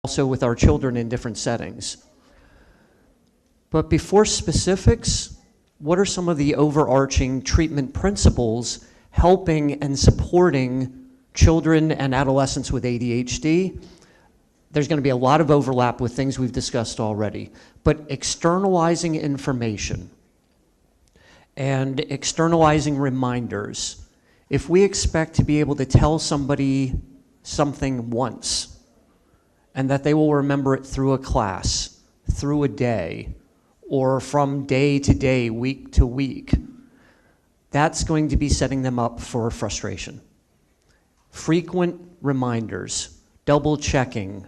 also with our children in different settings. But before specifics, what are some of the overarching treatment principles helping and supporting children and adolescents with ADHD? There's going to be a lot of overlap with things we've discussed already, but externalizing information and externalizing reminders. If we expect to be able to tell somebody something once and that they will remember it through a class, through a day, or from day to day, week to week, that's going to be setting them up for frustration. Frequent reminders, double checking,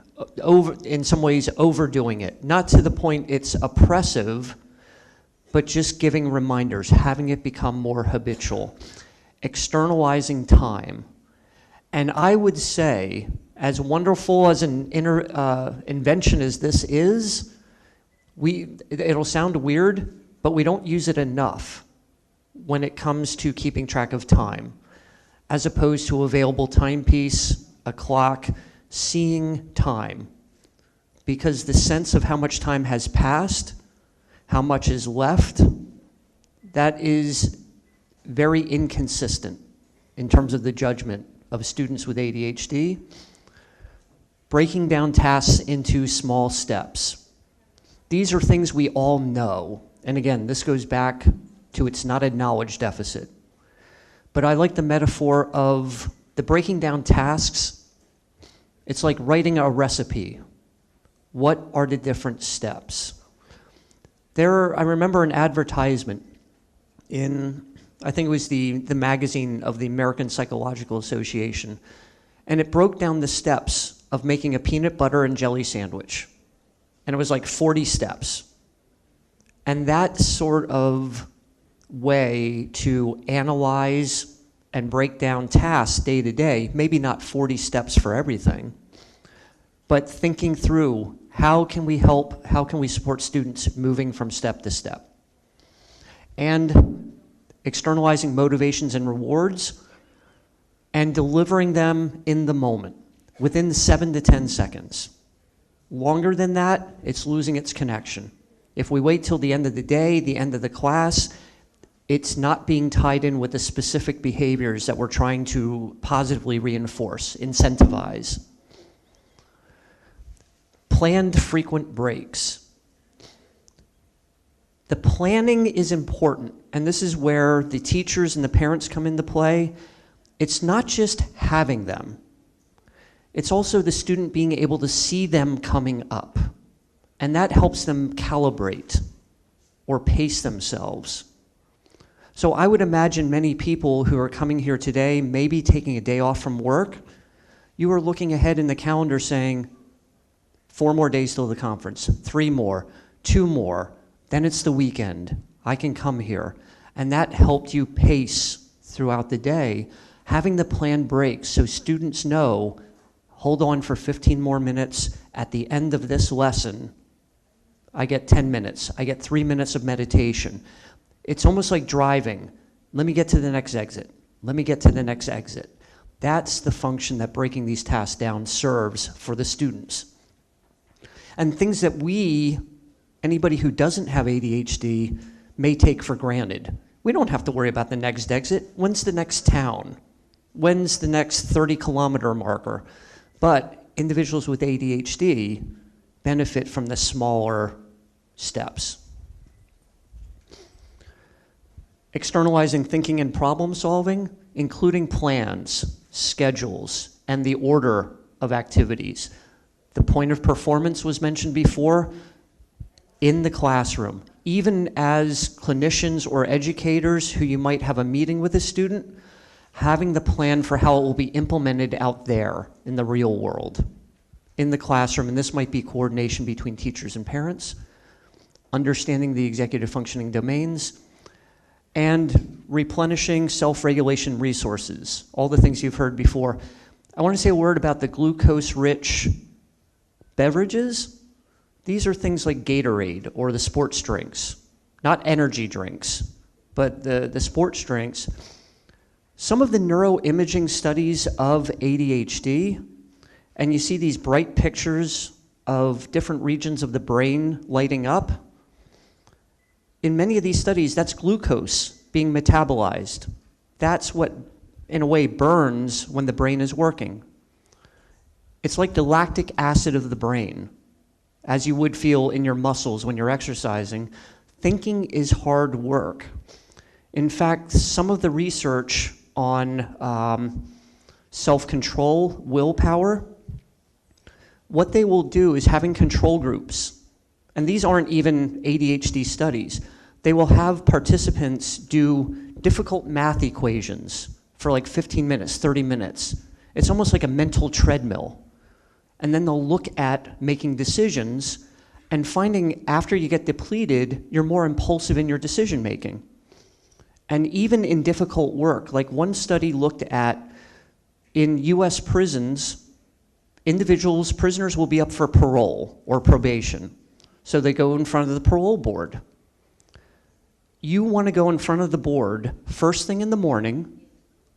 in some ways overdoing it, not to the point it's oppressive, but just giving reminders, having it become more habitual, externalizing time. And I would say, as wonderful as an invention as this is, it'll sound weird, but we don't use it enough when it comes to keeping track of time, as opposed to available timepiece, a clock, seeing time. Because the sense of how much time has passed, how much is left, that is very inconsistent in terms of the judgment of students with ADHD. Breaking down tasks into small steps. These are things we all know. And again, this goes back to it's not a knowledge deficit. But I like the metaphor of the breaking down tasks. It's like writing a recipe. What are the different steps? I remember an advertisement in, I think it was the magazine of the American Psychological Association, and it broke down the steps of making a peanut butter and jelly sandwich. And it was like 40 steps. And that sort of way to analyze and break down tasks day to day, maybe not 40 steps for everything, but thinking through how can we help, how can we support students moving from step to step? And externalizing motivations and rewards and delivering them in the moment, within 7 to 10 seconds. Longer than that, it's losing its connection. If we wait till the end of the day, the end of the class, it's not being tied in with the specific behaviors that we're trying to positively reinforce, incentivize. Planned frequent breaks. The planning is important, and this is where the teachers and the parents come into play. It's not just having them. It's also the student being able to see them coming up, and that helps them calibrate or pace themselves. So I would imagine many people who are coming here today, maybe taking a day off from work, you are looking ahead in the calendar saying, 4 more days till the conference, 3 more, 2 more, then it's the weekend. I can come here. And that helped you pace throughout the day, having the plan breaks so students know, hold on for 15 more minutes. At the end of this lesson, I get 10 minutes. I get 3 minutes of meditation. It's almost like driving. Let me get to the next exit. Let me get to the next exit. That's the function that breaking these tasks down serves for the students. And things that anybody who doesn't have ADHD, may take for granted. We don't have to worry about the next exit. When's the next town? When's the next 30-kilometer marker? But individuals with ADHD benefit from the smaller steps. Externalizing thinking and problem solving, including plans, schedules, and the order of activities. The point of performance was mentioned before. In the classroom, even as clinicians or educators who you might have a meeting with a student, having the plan for how it will be implemented out there in the real world, in the classroom, and this might be coordination between teachers and parents, understanding the executive functioning domains, and replenishing self-regulation resources, all the things you've heard before. I want to say a word about the glucose-rich beverages. These are things like Gatorade or the sports drinks, not energy drinks, but the sports drinks. Some of the neuroimaging studies of ADHD, and you see these bright pictures of different regions of the brain lighting up. In many of these studies, that's glucose being metabolized. That's what, in a way, burns when the brain is working. It's like the lactic acid of the brain, as you would feel in your muscles when you're exercising. Thinking is hard work. In fact, some of the research on self-control, willpower, what they will do is having control groups, and these aren't even ADHD studies. They will have participants do difficult math equations for like 15 minutes, 30 minutes. It's almost like a mental treadmill. And then they'll look at making decisions and finding after you get depleted, you're more impulsive in your decision making. And even in difficult work, like one study looked at in US prisons, prisoners will be up for parole or probation. So they go in front of the parole board. You want to go in front of the board first thing in the morning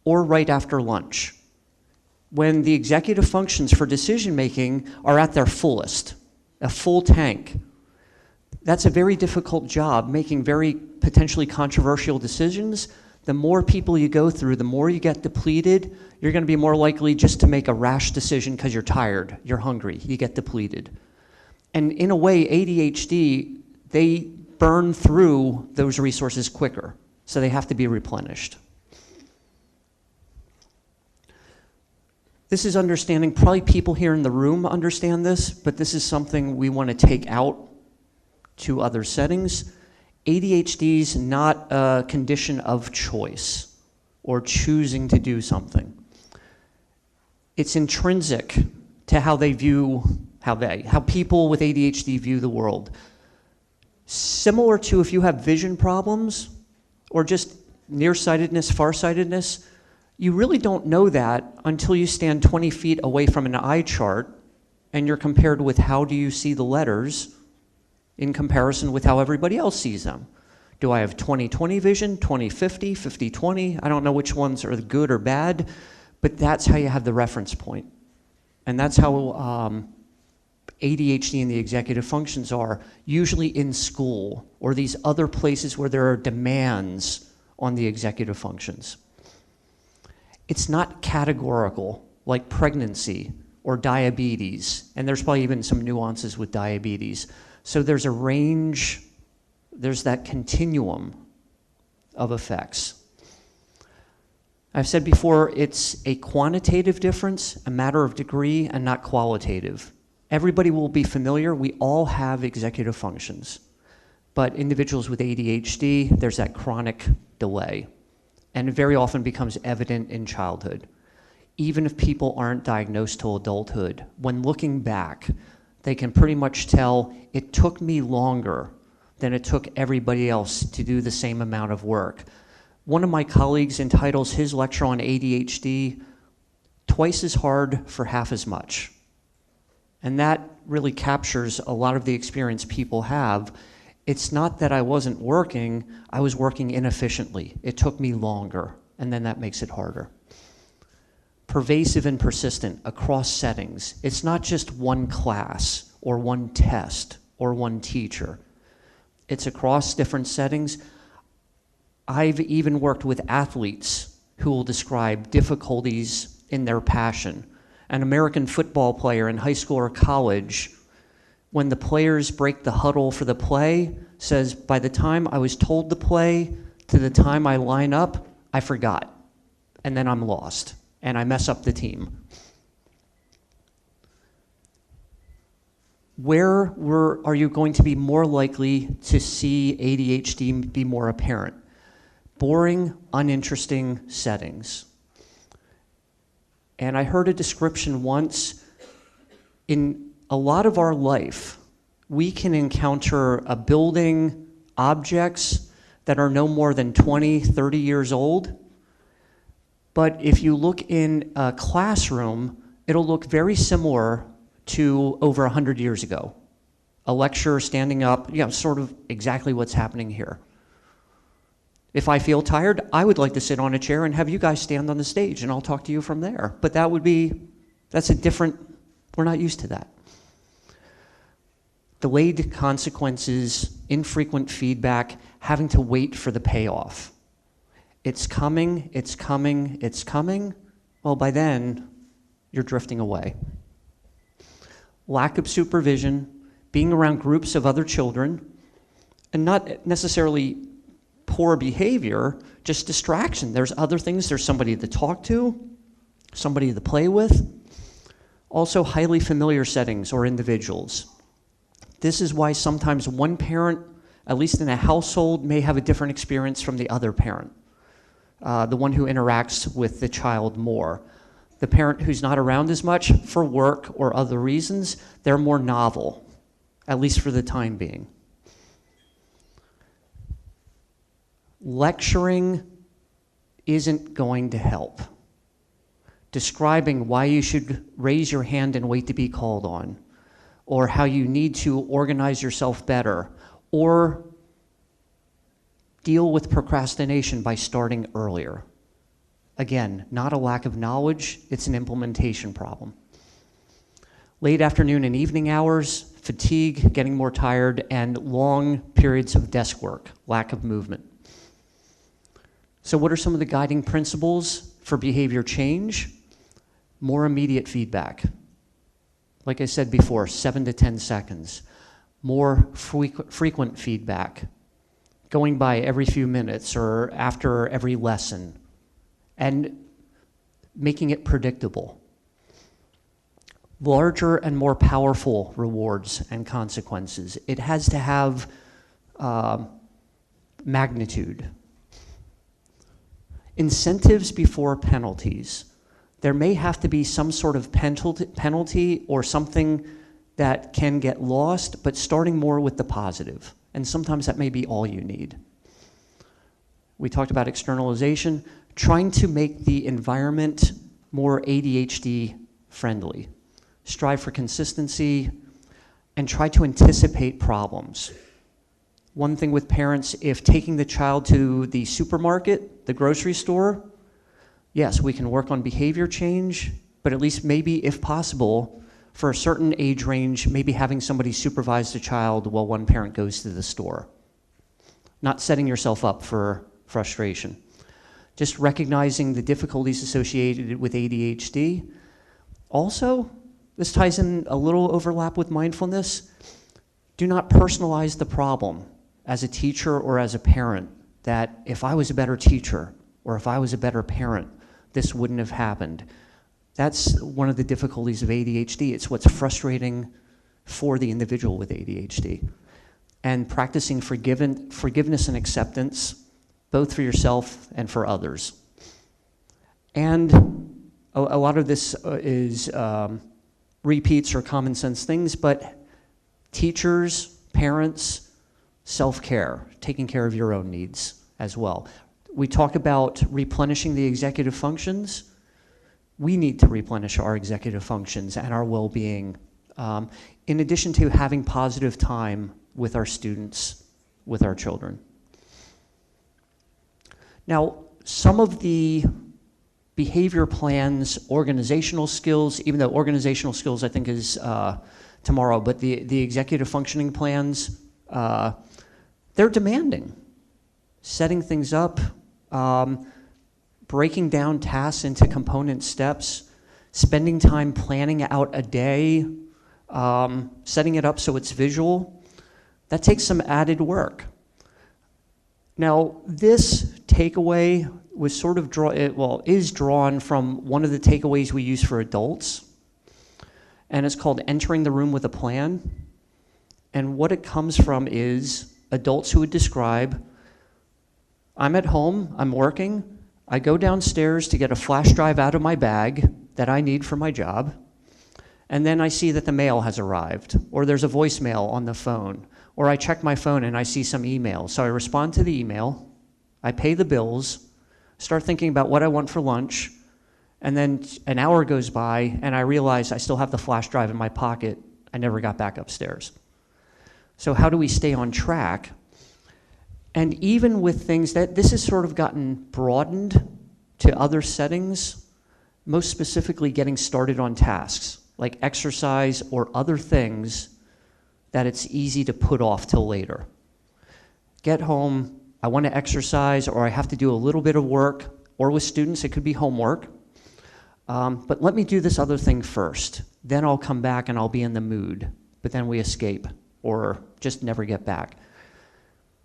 or right after lunch, when the executive functions for decision making are at their fullest, a full tank. That's a very difficult job, making very potentially controversial decisions. The more people you go through, the more you get depleted, you're going to be more likely just to make a rash decision because you're tired, you're hungry, you get depleted. And in a way, ADHD, they burn through those resources quicker, so they have to be replenished. This is understanding, probably people here in the room understand this, but this is something we want to take out to other settings. ADHD is not a condition of choice or choosing to do something. It's intrinsic to how they view, how people with ADHD view the world. Similar to if you have vision problems or just nearsightedness, farsightedness, you really don't know that until you stand 20 feet away from an eye chart and you're compared with how do you see the letters in comparison with how everybody else sees them. Do I have 20/20 vision, 20/50, 50/20? I don't know which ones are good or bad, but that's how you have the reference point. And that's how ADHD and the executive functions are, usually in school or these other places where there are demands on the executive functions. It's not categorical like pregnancy or diabetes, and there's probably even some nuances with diabetes. So there's a range, there's that continuum of effects. I've said before, it's a quantitative difference, a matter of degree, and not qualitative. Everybody will be familiar, we all have executive functions. But individuals with ADHD, there's that chronic delay. And it very often becomes evident in childhood. Even if people aren't diagnosed till adulthood, when looking back, they can pretty much tell it took me longer than it took everybody else to do the same amount of work. One of my colleagues entitles his lecture on ADHD, "Twice as hard for half as much." And that really captures a lot of the experience people have. It's not that I wasn't working, I was working inefficiently. It took me longer, and then that makes it harder. Pervasive and persistent across settings. It's not just one class or one test or one teacher. It's across different settings. I've even worked with athletes who will describe difficulties in their passion. An American football player in high school or college, when the players break the huddle for the play, says, by the time I was told to play to the time I line up, I forgot. And then I'm lost, and I mess up the team. Where are you going to be more likely to see ADHD be more apparent? Boring, uninteresting settings. And I heard a description once, in a lot of our life, we can encounter a building, objects that are no more than 20, 30 years old. But if you look in a classroom, it'll look very similar to over 100 years ago. A lecturer standing up, sort of exactly what's happening here. If I feel tired, I would like to sit on a chair and have you guys stand on the stage and I'll talk to you from there. But that's a different, we're not used to that. delayed consequences, infrequent feedback, having to wait for the payoff. It's coming, it's coming, it's coming. Well, by then, you're drifting away. Lack of supervision, being around groups of other children, and not necessarily poor behavior, just distraction. There's other things. There's somebody to talk to, somebody to play with. Also, highly familiar settings or individuals. This is why sometimes one parent, at least in a household, may have a different experience from the other parent, the one who interacts with the child more. The parent who's not around as much for work or other reasons, they're more novel, at least for the time being. Lecturing isn't going to help. Describing why you should raise your hand and wait to be called on, or how you need to organize yourself better, or deal with procrastination by starting earlier. Again, not a lack of knowledge, it's an implementation problem. Late afternoon and evening hours, fatigue, getting more tired, and long periods of desk work, lack of movement. So what are some of the guiding principles for behavior change? More immediate feedback. Like I said before, 7 to 10 seconds. More frequent feedback, going by every few minutes or after every lesson, and making it predictable. Larger and more powerful rewards and consequences. It has to have magnitude. Incentives before penalties. There may have to be some sort of penalty or something that can get lost, but starting more with the positive. And sometimes that may be all you need. We talked about externalization, trying to make the environment more ADHD friendly. Strive for consistency and try to anticipate problems. One thing with parents, if taking the child to the supermarket, the grocery store, yes, we can work on behavior change, but at least maybe, if possible, for a certain age range, maybe having somebody supervise the child while one parent goes to the store. Not setting yourself up for frustration. Just recognizing the difficulties associated with ADHD. Also, this ties in a little overlap with mindfulness. Do not personalize the problem as a teacher or as a parent, that if I was a better teacher or if I was a better parent, this wouldn't have happened. That's one of the difficulties of ADHD. It's what's frustrating for the individual with ADHD. And practicing forgiveness and acceptance, both for yourself and for others. And a lot of this is repeats or common sense things, but teachers, parents, self-care, taking care of your own needs as well. We talk about replenishing the executive functions. We need to replenish our executive functions and our well-being, in addition to having positive time with our students, with our children. Now, some of the behavior plans, organizational skills, even though organizational skills I think is tomorrow, but the executive functioning plans, they're demanding. Setting things up, breaking down tasks into component steps, spending time planning out a day, setting it up so it's visual, that takes some added work. Now, this takeaway was sort of is drawn from one of the takeaways we use for adults, and it's called entering the room with a plan. And what it comes from is adults who would describe, I'm at home, I'm working, I go downstairs to get a flash drive out of my bag that I need for my job, and then I see that the mail has arrived, or there's a voicemail on the phone, or I check my phone and I see some email. So I respond to the email, I pay the bills, start thinking about what I want for lunch, and then an hour goes by and I realize I still have the flash drive in my pocket. I never got back upstairs. So how do we stay on track? And even with things that this has sort of gotten broadened to other settings, most specifically getting started on tasks like exercise or other things that it's easy to put off till later. Get home, I want to exercise, or I have to do a little bit of work, or with students, it could be homework. But let me do this other thing first. Then I'll come back and I'll be in the mood. But then we escape, or just never get back.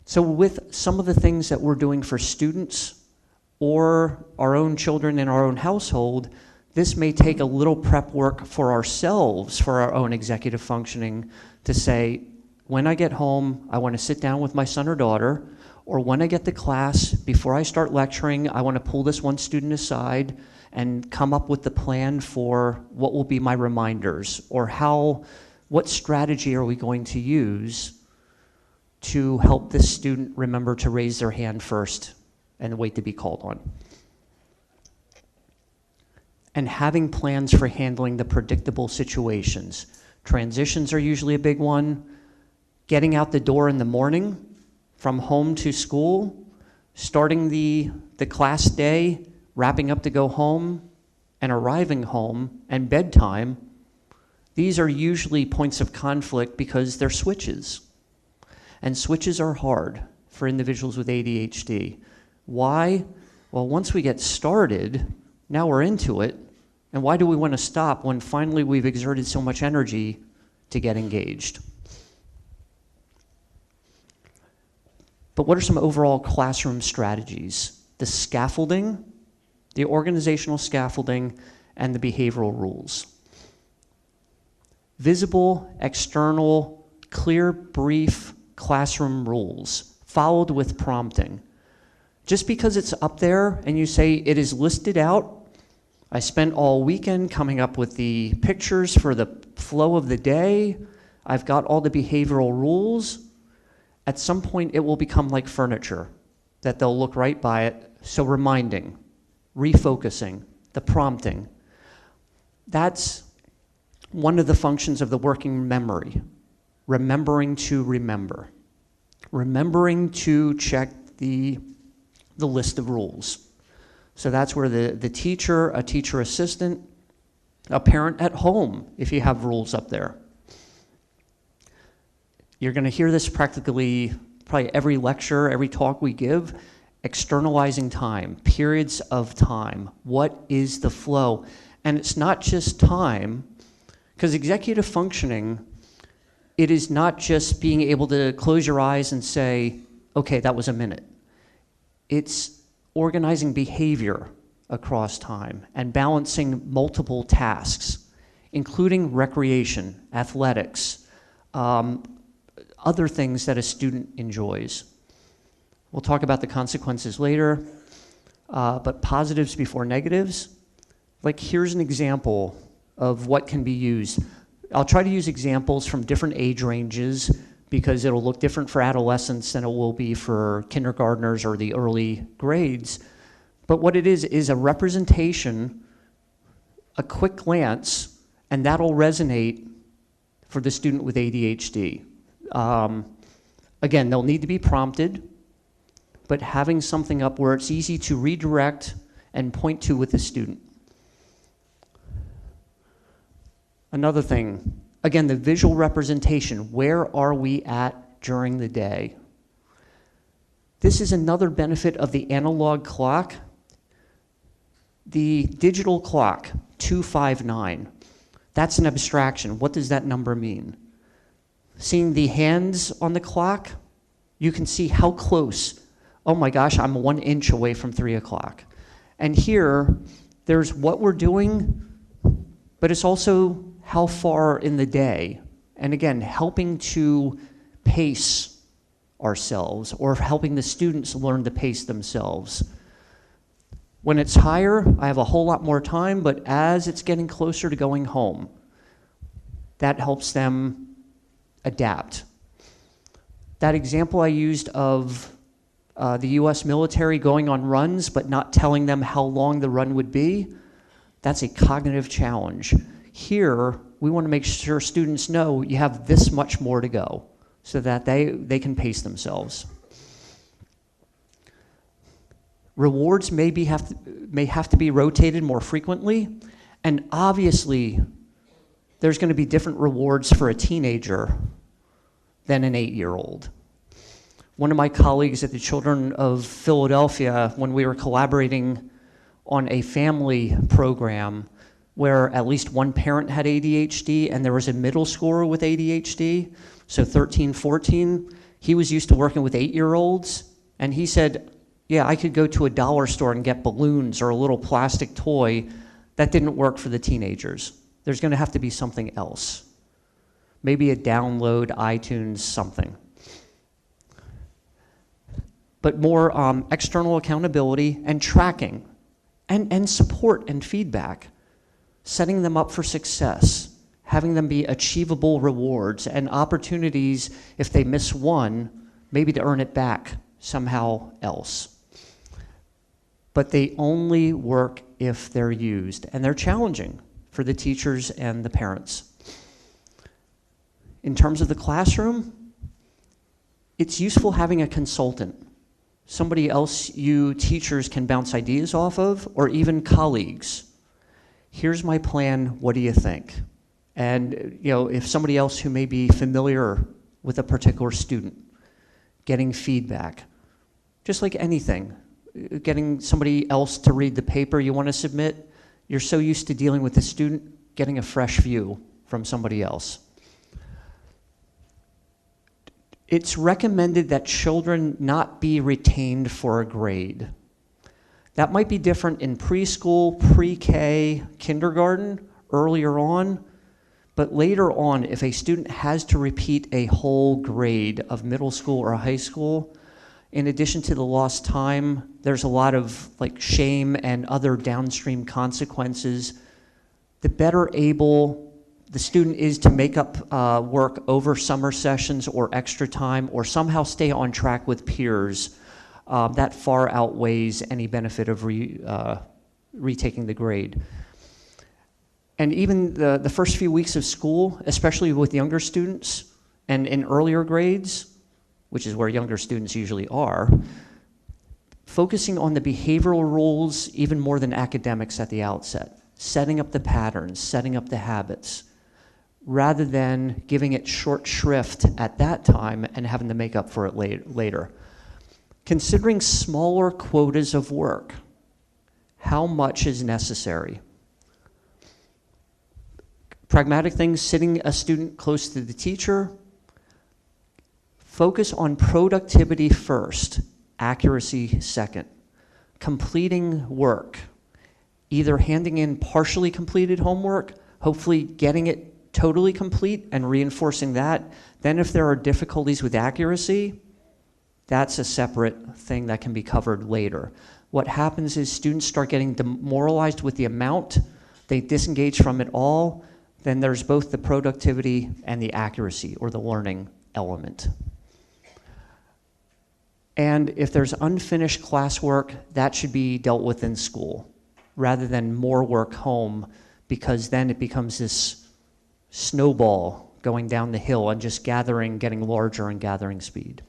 So with some of the things that we're doing for students or our own children in our own household, this may take a little prep work for ourselves, for our own executive functioning, to say, when I get home, I want to sit down with my son or daughter, or when I get to class, before I start lecturing, I want to pull this one student aside and come up with the plan for what will be my reminders, or what strategy are we going to use to help this student remember to raise their hand first and wait to be called on. And having plans for handling the predictable situations. Transitions are usually a big one. Getting out the door in the morning from home to school, starting the class day, wrapping up to go home, and arriving home, and bedtime. These are usually points of conflict because they're switches. And switches are hard for individuals with ADHD. Why? Well, once we get started, now we're into it, and why do we want to stop when finally we've exerted so much energy to get engaged? But what are some overall classroom strategies? The scaffolding, the organizational scaffolding, and the behavioral rules. Visible, external, clear, brief classroom rules, followed with prompting. Just because it's up there and you say it is listed out, I spent all weekend coming up with the pictures for the flow of the day, I've got all the behavioral rules, at some point it will become like furniture, that they'll look right by it. So reminding, refocusing, the prompting. That's one of the functions of the working memory, remembering to remember. Remembering to check the list of rules. So that's where the teacher, a teacher assistant, a parent at home, if you have rules up there. You're going to hear this practically, probably every lecture, every talk we give, externalizing time, periods of time. What is the flow? And it's not just time, because executive functioning, it is not just being able to close your eyes and say, okay, that was a minute. It's organizing behavior across time and balancing multiple tasks, including recreation, athletics, other things that a student enjoys. We'll talk about the consequences later, but positives before negatives. Like, here's an example of what can be used. I'll try to use examples from different age ranges because it'll look different for adolescents than it will be for kindergartners or the early grades. But what it is a representation, a quick glance, and that'll resonate for the student with ADHD. Again, they'll need to be prompted, but having something up where it's easy to redirect and point to with the student. Another thing, again, the visual representation. Where are we at during the day? This is another benefit of the analog clock. The digital clock, 259, that's an abstraction. What does that number mean? Seeing the hands on the clock, you can see how close. Oh my gosh, I'm 1 inch away from 3 o'clock. And here, there's what we're doing, but it's also how far in the day. And again, helping to pace ourselves or helping the students learn to pace themselves. When it's higher, I have a whole lot more time, but as it's getting closer to going home, that helps them adapt. That example I used of the US military going on runs but not telling them how long the run would be, that's a cognitive challenge. Here, we want to make sure students know you have this much more to go so that they can pace themselves. Rewards may have to be rotated more frequently, and obviously there's going to be different rewards for a teenager than an 8-year-old. One of my colleagues at the Children of Philadelphia, when we were collaborating on a family program where at least one parent had ADHD and there was a middle schooler with ADHD, so 13, 14, he was used to working with 8-year-olds, and he said, yeah, I could go to a dollar store and get balloons or a little plastic toy. That didn't work for the teenagers. There's gonna have to be something else. Maybe a download, iTunes, something. But more external accountability and tracking and support and feedback, setting them up for success, having them be achievable rewards and opportunities if they miss one, maybe to earn it back somehow else. But they only work if they're used, and they're challenging for the teachers and the parents. In terms of the classroom, it's useful having a consultant, somebody else you teachers can bounce ideas off of, or even colleagues. Here's my plan, what do you think? And if somebody else who may be familiar with a particular student, getting feedback. Just like anything, getting somebody else to read the paper you want to submit, you're so used to dealing with the student, getting a fresh view from somebody else. It's recommended that children not be retained for a grade. That might be different in preschool, pre-K, kindergarten, earlier on, but later on, if a student has to repeat a whole grade of middle school or high school, in addition to the lost time, there's a lot of shame and other downstream consequences. The better able the student is to make up work over summer sessions or extra time, or somehow stay on track with peers, that far outweighs any benefit of retaking the grade. And even the first few weeks of school, especially with younger students and in earlier grades, which is where younger students usually are, focusing on the behavioral rules even more than academics at the outset, setting up the patterns, setting up the habits, rather than giving it short shrift at that time and having to make up for it later. Considering smaller quotas of work, how much is necessary? Pragmatic things, sitting a student close to the teacher, focus on productivity first, accuracy second. Completing work, either handing in partially completed homework, hopefully getting it totally complete and reinforcing that. Then if there are difficulties with accuracy, that's a separate thing that can be covered later. What happens is students start getting demoralized with the amount, they disengage from it all, then there's both the productivity and the accuracy or the learning element. And if there's unfinished classwork, that should be dealt with in school rather than more work home, because then it becomes this snowball going down the hill and just getting larger and gathering speed.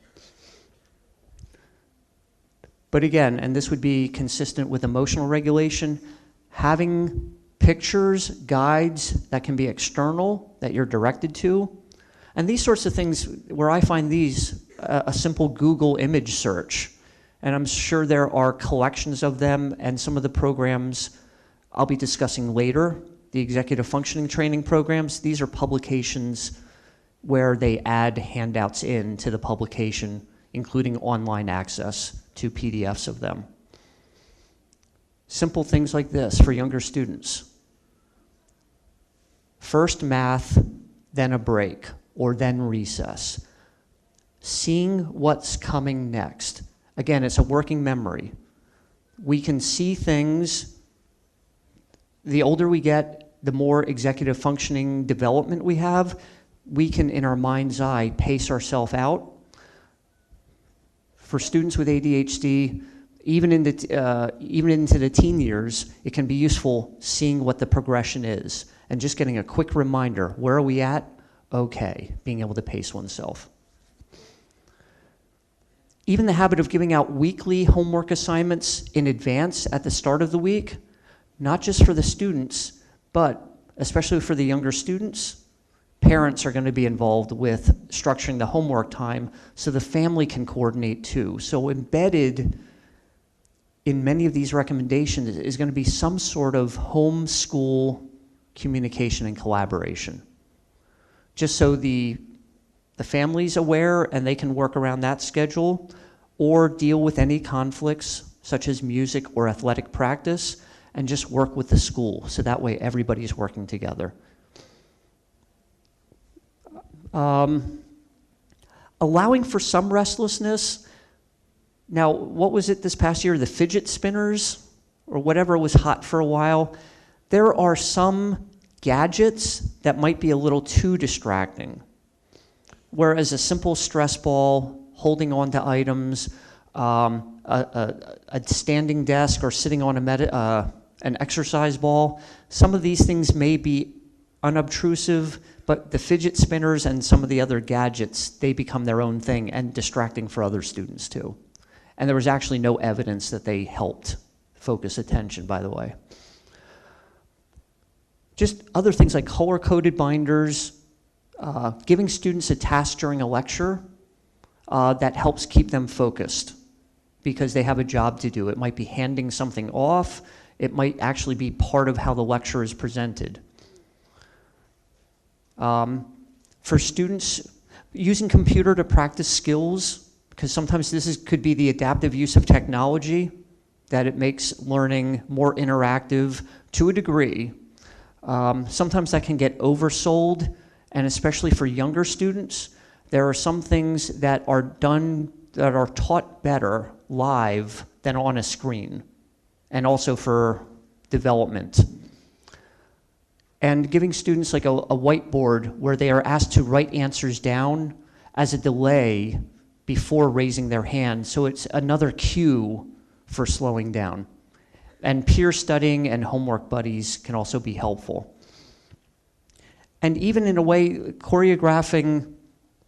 But again, and this would be consistent with emotional regulation, having pictures, guides that can be external, that you're directed to, and these sorts of things where I find these a simple Google image search, and I'm sure there are collections of them, and some of the programs I'll be discussing later, the executive functioning training programs, these are publications where they add handouts into the publication, including online access to PDFs of them. Simple things like this for younger students. First math, then a break, or then recess. Seeing what's coming next. Again, it's a working memory. We can see things. The older we get, the more executive functioning development we have. We can, in our mind's eye, pace ourselves out. For students with ADHD, even into the teen years, it can be useful seeing what the progression is and just getting a quick reminder, where are we at? Okay, being able to pace oneself. Even the habit of giving out weekly homework assignments in advance at the start of the week, not just for the students, but especially for the younger students, parents are going to be involved with structuring the homework time so the family can coordinate too. So embedded in many of these recommendations is going to be some sort of homeschool communication and collaboration. Just so the family's aware and they can work around that schedule or deal with any conflicts such as music or athletic practice and just work with the school. So that way everybody's working together. Allowing for some restlessness. Now, what was it this past year? The fidget spinners or whatever was hot for a while. There are some gadgets that might be a little too distracting. Whereas a simple stress ball, holding on to items, a standing desk or sitting on an exercise ball, some of these things may be unobtrusive, but the fidget spinners and some of the other gadgets, they become their own thing and distracting for other students too. And there was actually no evidence that they helped focus attention, by the way. Just other things like color-coded binders, giving students a task during a lecture that helps keep them focused because they have a job to do. It might be handing something off. It might actually be part of how the lecture is presented. For students, using computer to practice skills, because sometimes this could be the adaptive use of technology, that it makes learning more interactive to a degree. Sometimes that can get oversold, and especially for younger students, there are some things that are taught better live than on a screen, and also for development. And giving students like a whiteboard where they are asked to write answers down as a delay before raising their hand, so it's another cue for slowing down. And peer studying and homework buddies can also be helpful. And even in a way, choreographing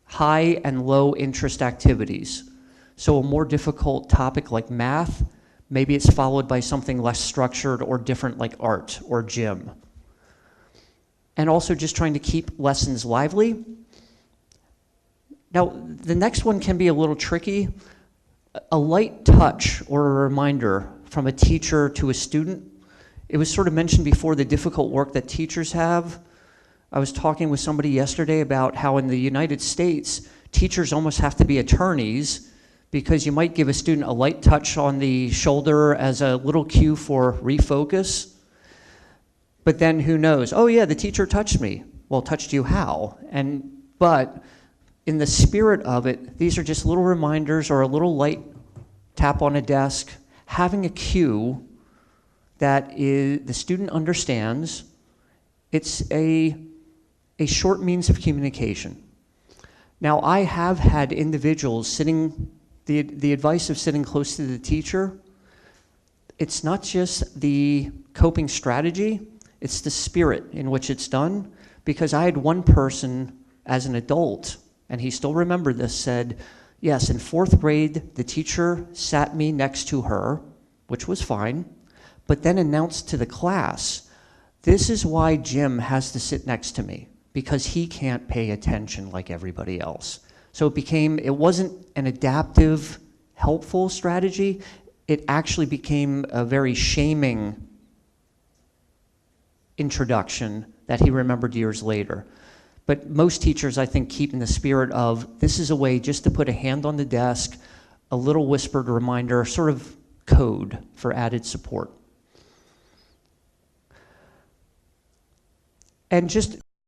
high and low interest activities. So a more difficult topic like math, maybe it's followed by something less structured or different like art or gym. And also just trying to keep lessons lively. Now, the next one can be a little tricky. A light touch or a reminder from a teacher to a student. It was sort of mentioned before, the difficult work that teachers have. I was talking with somebody yesterday about how in the United States, teachers almost have to be attorneys because you might give a student a light touch on the shoulder as a little cue for refocus. But then who knows? Oh yeah, the teacher touched me. Well, touched you how? But in the spirit of it, these are just little reminders or a little light tap on a desk, having a cue that the student understands. It's a short means of communication. Now, I have had individuals sitting, the advice of sitting close to the teacher, it's not just the coping strategy, it's the spirit in which it's done. Because I had one person as an adult, and he still remembered this, said, yes, in 4th grade, the teacher sat me next to her, which was fine, but then announced to the class, this is why Jim has to sit next to me, because he can't pay attention like everybody else. So it wasn't an adaptive, helpful strategy. It actually became a very shaming introduction that he remembered years later. But most teachers, I think, keep in the spirit of, this is a way just to put a hand on the desk, a little whispered reminder, sort of code for added support. And just